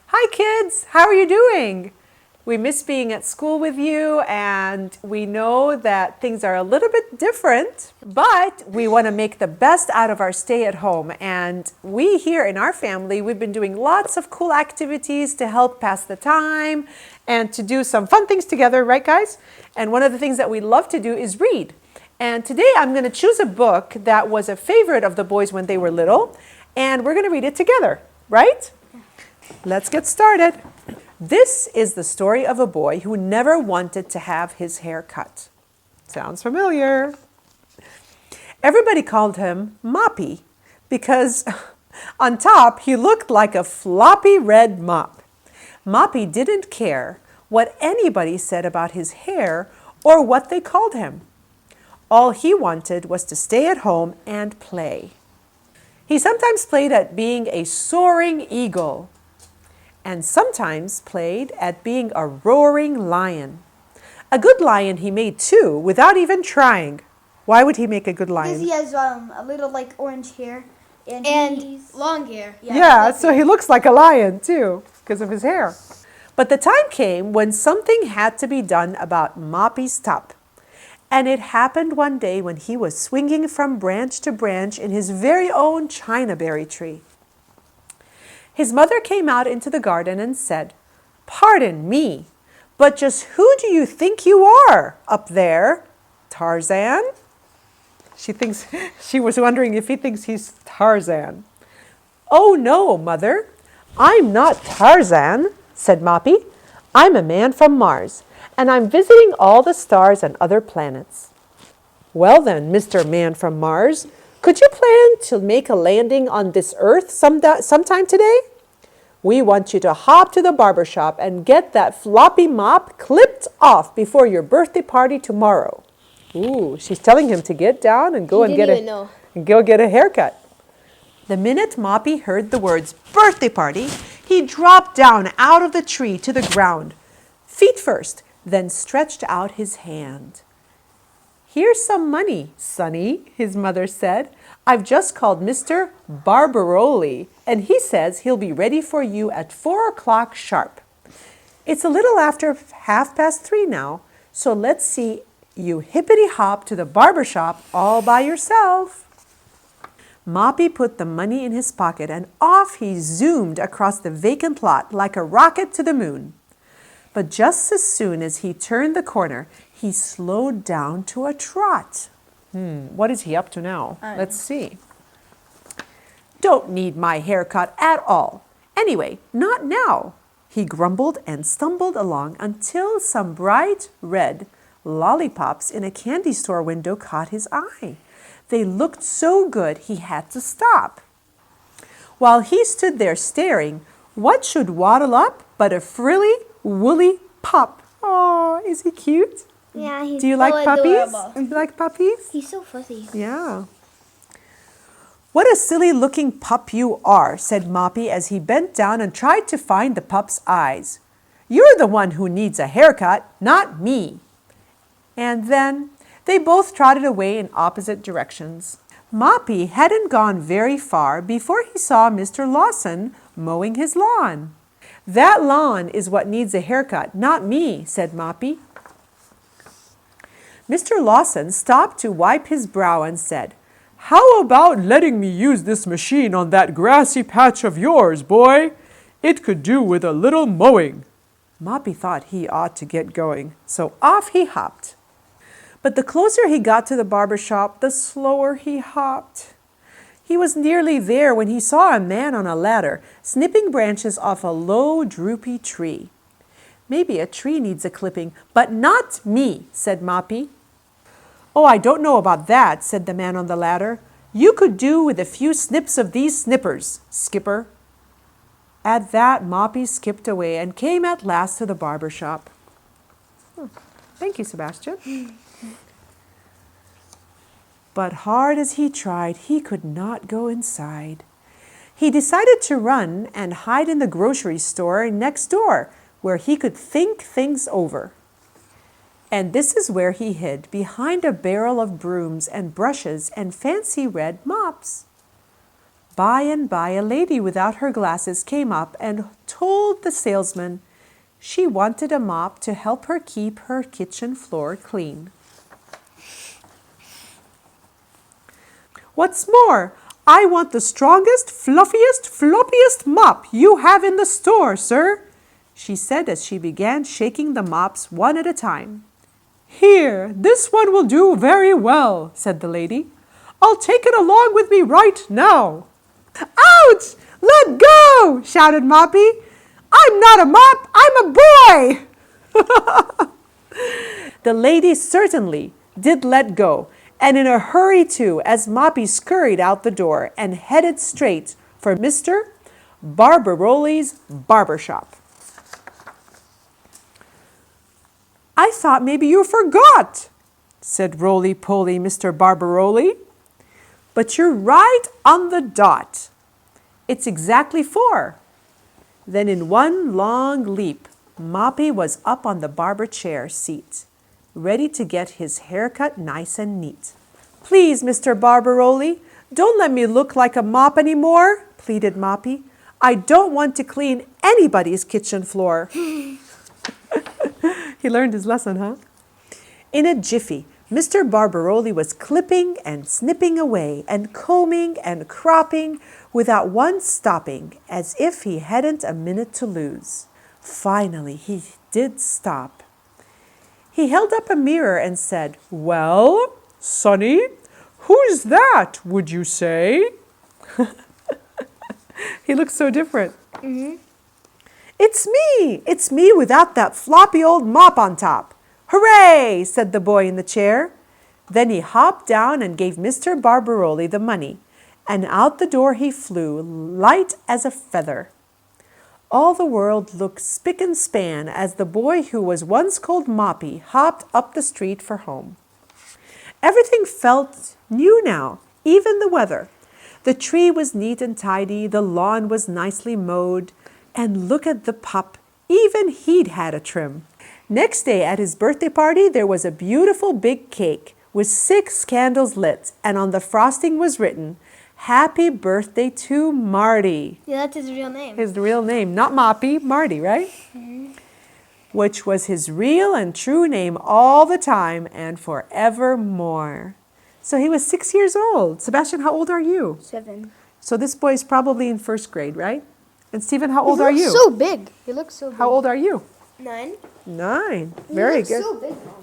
Hi kids, how are you doing? We miss being at school with you, and we know that things are a little bit different, but we want to make the best out of our stay at home. And we here in our family, we've been doing lots of cool activities to help pass the time and to do some fun things together, right guys? And one of the things that we love to do is read. And today I'm going to choose a book that was a favorite of the boys when they were little, and we're going to read it together, right? Let's get started. This is the story of a boy who never wanted to have his hair cut. Sounds familiar. Everybody called him Moppy because on top he looked like a floppy red mop. Moppy didn't care what anybody said about his hair or what they called him. All he wanted was to stay at home and play. He sometimes played at being a soaring eagle, and sometimes played at being a roaring lion. A good lion he made too, without even trying. Why would he make a good lion? Because he has a little like orange hair and long hair. Yeah, so he looks like a lion too, because of his hair. But the time came when something had to be done about Moppy's top. And it happened one day when he was swinging from branch to branch in his very own chinaberry tree. His mother came out into the garden and said, "Pardon me, but just who do you think you are up there? Tarzan?" She was wondering if he thinks he's Tarzan. "Oh no, Mother, I'm not Tarzan," said Moppy. "I'm a man from Mars, and I'm visiting all the stars and other planets." "Well then, Mr. Man from Mars, could you plan to make a landing on this Earth sometime today? We want you to hop to the barber shop and get that floppy mop clipped off before your birthday party tomorrow." Ooh, she's telling him to get down and go get a haircut. The minute Moppy heard the words birthday party, he dropped down out of the tree to the ground, feet first, then stretched out his hand. "Here's some money, Sonny," his mother said. "I've just called Mr. Barbaroli, and he says he'll be ready for you at 4 o'clock sharp. It's a little after 3:30 now, so let's see you hippity-hop to the barber shop all by yourself." Moppy put the money in his pocket, and off he zoomed across the vacant lot like a rocket to the moon. But just as soon as he turned the corner, he slowed down to a trot. What is he up to now? Let's see. "Don't need my haircut at all. Anyway, not now," he grumbled and stumbled along until some bright red lollipops in a candy store window caught his eye. They looked so good he had to stop. While he stood there staring, what should waddle up but a frilly, woolly pup? Oh, is he cute? Yeah, he's Do you like puppies? adorable. You like puppies? He's so fuzzy. Yeah. "What a silly-looking pup you are," said Moppy as he bent down and tried to find the pup's eyes. "You're the one who needs a haircut, not me." And then they both trotted away in opposite directions. Moppy hadn't gone very far before he saw Mr. Lawson mowing his lawn. "That lawn is what needs a haircut, not me," said Moppy. Mr. Lawson stopped to wipe his brow and said, "How about letting me use this machine on that grassy patch of yours, boy? It could do with a little mowing." Moppy thought he ought to get going, so off he hopped. But the closer he got to the barber shop, the slower he hopped. He was nearly there when he saw a man on a ladder, snipping branches off a low, droopy tree. "Maybe a tree needs a clipping, but not me," said Moppy. "Oh, I don't know about that," said the man on the ladder. "You could do with a few snips of these snippers, Skipper." At that, Moppy skipped away and came at last to the barber shop. Thank you, Sebastian. But hard as he tried, he could not go inside. He decided to run and hide in the grocery store next door, where he could think things over. And this is where he hid, behind a barrel of brooms and brushes and fancy red mops. By and by, a lady without her glasses came up and told the salesman she wanted a mop to help her keep her kitchen floor clean. What's more, I want the strongest, floppiest mop you have in the store, sir, she said as she began shaking the mops one at a time. Here, this one will do very well, said the lady. I'll take it along with me right now. Ouch! Let go! Shouted Moppy. I'm not a mop, I'm a boy! The lady certainly did let go, and in a hurry too, as Moppy scurried out the door and headed straight for Mr. Barbaroli's barber shop. I thought maybe you forgot, said roly-poly Mr. Barbaroli. But you're right on the dot. It's exactly 4. Then in one long leap, Moppy was up on the barber chair seat, ready to get his haircut nice and neat. Please, Mr. Barbaroli, don't let me look like a mop anymore, pleaded Moppy. I don't want to clean anybody's kitchen floor. He learned his lesson, huh? In a jiffy, Mr. Barbaroli was clipping and snipping away and combing and cropping without once stopping, as if he hadn't a minute to lose. Finally, he did stop. He held up a mirror and said, Well, Sonny, who's that, would you say? He looks so different. Mm-hmm. It's me without that floppy old mop on top. Hooray, said the boy in the chair. Then he hopped down and gave Mr. Barbaroli the money, and out the door he flew, light as a feather. All the world looked spick and span as the boy who was once called Moppy hopped up the street for home. Everything felt new now, even the weather. The tree was neat and tidy, the lawn was nicely mowed, and look at the pup, even he'd had a trim. Next day at his birthday party, there was a beautiful big cake with 6 candles lit, and on the frosting was written, Happy Birthday to Marty. Yeah, that's his real name. His real name, not Moppy, Marty, right? Mm-hmm. Which was his real and true name all the time and forevermore. So he was 6 years old. Sebastian, how old are you? 7. So this boy is probably in 1st grade, right? And Stephen, how old are you? He looks so big. He looks so big. How old are you? 9. 9. Very good. So big.